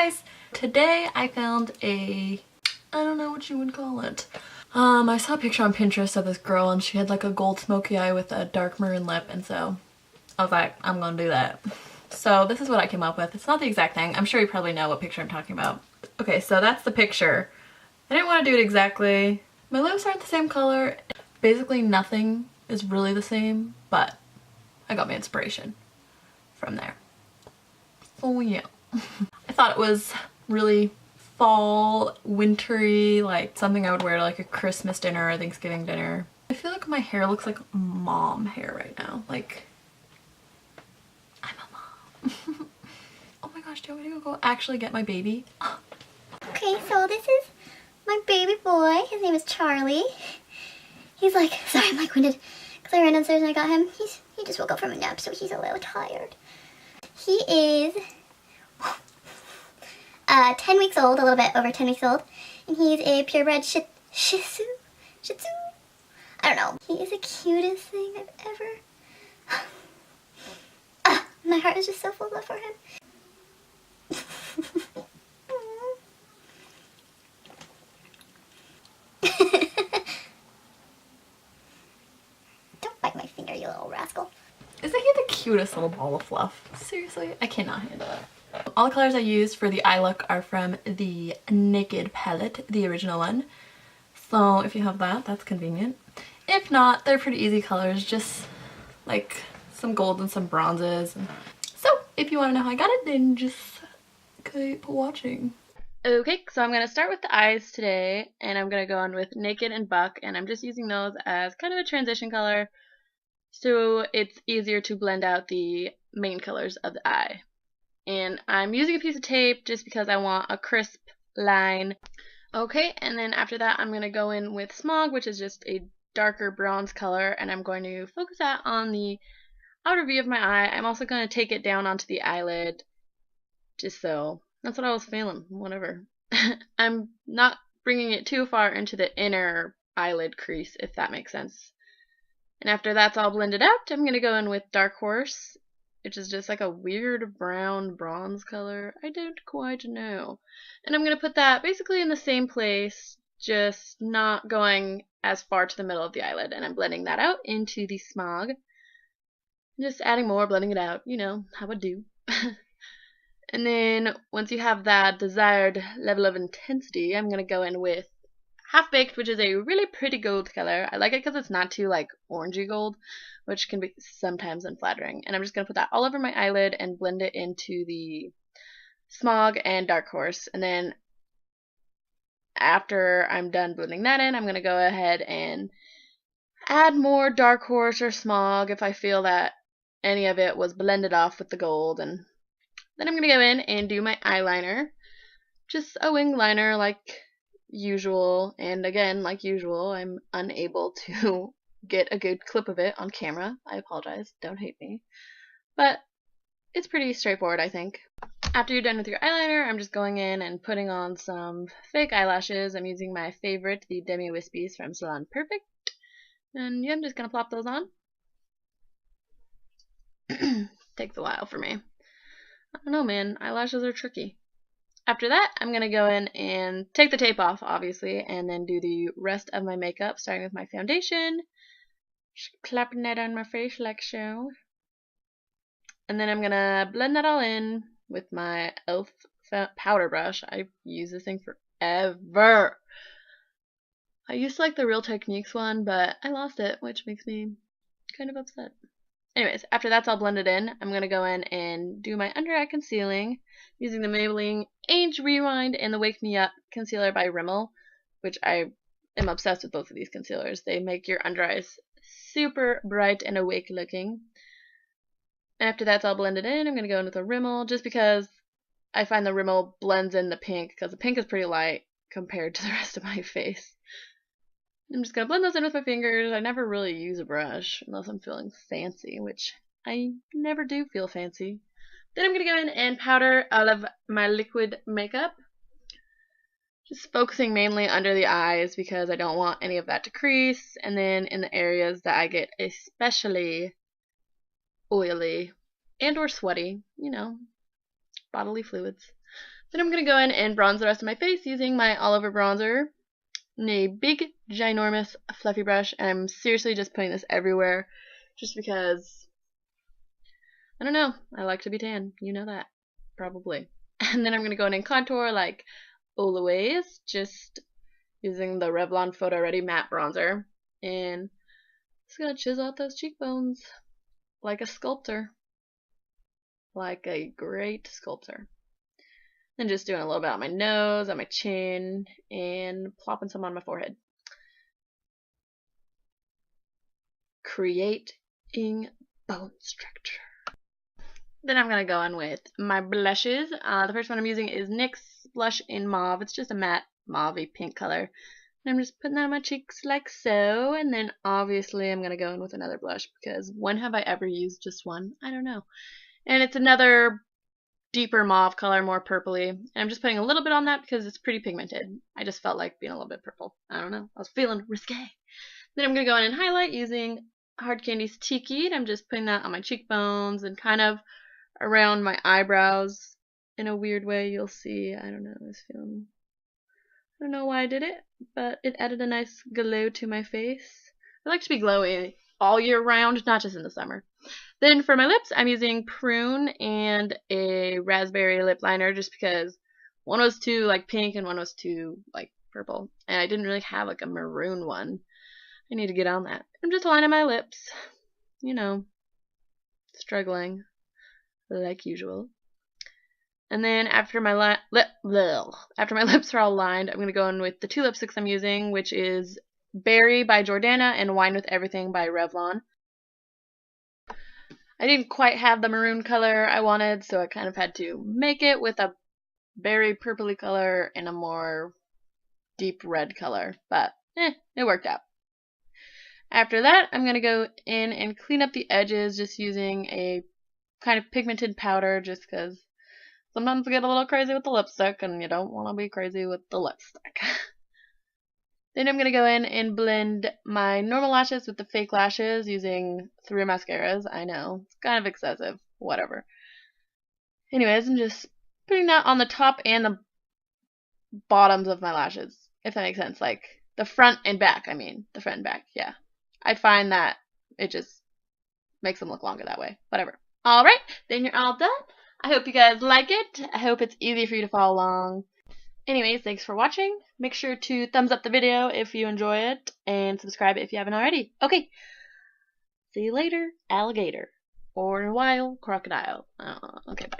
guys! Today I found I don't know what you would call it. I saw a picture on Pinterest of this girl and she had like a gold smoky eye with a dark maroon lip, and so I was like, I'm gonna do that. So this is what I came up with. It's not the exact thing. I'm sure you probably know what picture I'm talking about. Okay, so that's the picture. I didn't want to do it exactly. My lips aren't the same color. Basically nothing is really the same, but I got my inspiration from there. Oh yeah. I thought it was really fall, wintry, like something I would wear to like a Christmas dinner or Thanksgiving dinner. I feel like my hair looks like mom hair right now. Like, I'm a mom. Oh my gosh, do you want me to go actually get my baby? Okay, so this is my baby boy. His name is Charlie. He's like, sorry, I'm like winded because I ran downstairs and I got him. He just woke up from a nap, so he's a little tired. He is 10 weeks old, a little bit over 10 weeks old, and he's a purebred Shih Tzu. I don't know. He is the cutest thing I've ever. My heart is just so full of love for him. Don't bite my finger, you little rascal. Isn't he the cutest little ball of fluff? Seriously, I cannot handle it. All the colors I used for the eye look are from the Naked palette, the original one. So if you have that, that's convenient. If not, they're pretty easy colors, just like some gold and some bronzes. So if you want to know how I got it, then just keep watching. Okay, so I'm going to start with the eyes today, and I'm going to go on with Naked and Buck, and I'm just using those as kind of a transition color, so it's easier to blend out the main colors of the eye. And I'm using a piece of tape just because I want a crisp line. Okay, and then after that I'm going to go in with Smog, which is just a darker bronze color, and I'm going to focus that on the outer V of my eye. I'm also going to take it down onto the eyelid, just so. That's what I was feeling, whatever. I'm not bringing it too far into the inner eyelid crease, if that makes sense. And after that's all blended out, I'm going to go in with Dark Horse, which is just like a weird brown bronze color. I don't quite know. And I'm going to put that basically in the same place, just not going as far to the middle of the eyelid. And I'm blending that out into the Smog. Just adding more, blending it out, you know, how I do. And then once you have that desired level of intensity, I'm going to go in with Half Baked, which is a really pretty gold color. I like it because it's not too like orangey gold, which can be sometimes unflattering. And I'm just going to put that all over my eyelid and blend it into the Smog and Dark Horse. And then after I'm done blending that in, I'm going to go ahead and add more Dark Horse or Smog if I feel that any of it was blended off with the gold. And then I'm going to go in and do my eyeliner. Just a wing liner like usual, and again, like usual, I'm unable to get a good clip of it on camera. I apologize, don't hate me. But it's pretty straightforward, I think. After you're done with your eyeliner, I'm just going in and putting on some fake eyelashes. I'm using my favorite, the Demi Wispies from Salon Perfect. And yeah, I'm just going to plop those on. Takes a while for me. I don't know, man. Eyelashes are tricky. After that, I'm going to go in and take the tape off, obviously, and then do the rest of my makeup, starting with my foundation. Just clapping that on my face like so. And then I'm going to blend that all in with my e.l.f. powder brush. I've used this thing forever. I used to like the Real Techniques one, but I lost it, which makes me kind of upset. Anyways, after that's all blended in, I'm going to go in and do my under eye concealing using the Maybelline Age Rewind and the Wake Me Up concealer by Rimmel, which I am obsessed with both of these concealers. They make your under eyes super bright and awake looking. After that's all blended in, I'm going to go in with a Rimmel just because I find the Rimmel blends in the pink, because the pink is pretty light compared to the rest of my face. I'm just going to blend those in with my fingers. I never really use a brush unless I'm feeling fancy, which I never do feel fancy. Then I'm going to go in and powder all of my liquid makeup. Just focusing mainly under the eyes because I don't want any of that to crease. And then in the areas that I get especially oily and or sweaty, you know, bodily fluids. Then I'm going to go in and bronze the rest of my face using my all over bronzer in a big, ginormous, fluffy brush. And I'm seriously just putting this everywhere just because, I don't know, I like to be tan. You know that, probably. And then I'm going to go in and contour like always, just using the Revlon Photo Ready Matte Bronzer. And just going to chisel out those cheekbones like a sculptor. Like a great sculptor. Then just doing a little bit on my nose, on my chin, and plopping some on my forehead. Creating bone structure. Then I'm going to go in with my blushes. The first one I'm using is NYX blush in mauve. It's just a matte mauve-y pink color. And I'm just putting that on my cheeks like so. And then obviously I'm going to go in with another blush because when have I ever used just one? I don't know. And it's another deeper mauve color, more purpley. And I'm just putting a little bit on that because it's pretty pigmented. I just felt like being a little bit purple. I don't know. I was feeling risque. Then I'm going to go in and highlight using Hard Candy's Tiki. I'm just putting that on my cheekbones and kind of around my eyebrows in a weird way. You'll see. I don't know. I was feeling... I don't know why I did it, but it added a nice glow to my face. I like to be glowy all year round, not just in the summer. Then for my lips, I'm using Prune and a raspberry lip liner just because one was too like pink and one was too like purple. And I didn't really have like a maroon one. I need to get on that. I'm just lining my lips. You know, struggling like usual. And then after my lips are all lined, I'm going to go in with the two lipsticks I'm using, which is Berry by Jordana and Wine with Everything by Revlon. I didn't quite have the maroon color I wanted, so I kind of had to make it with a berry purpley color and a more deep red color, but it worked out. After that, I'm going to go in and clean up the edges just using a kind of pigmented powder just because sometimes I get a little crazy with the lipstick and you don't want to be crazy with the lipstick. Then I'm going to go in and blend my normal lashes with the fake lashes using 3 mascaras. I know, it's kind of excessive. Whatever. Anyways, I'm just putting that on the top and the bottoms of my lashes, if that makes sense. Like, the front and back, I mean. The front and back, yeah. I find that it just makes them look longer that way. Whatever. Alright, then you're all done. I hope you guys like it. I hope it's easy for you to follow along. Anyways, thanks for watching. Make sure to thumbs up the video if you enjoy it, and subscribe if you haven't already. Okay, see you later, alligator. Or wild crocodile. Okay, bye.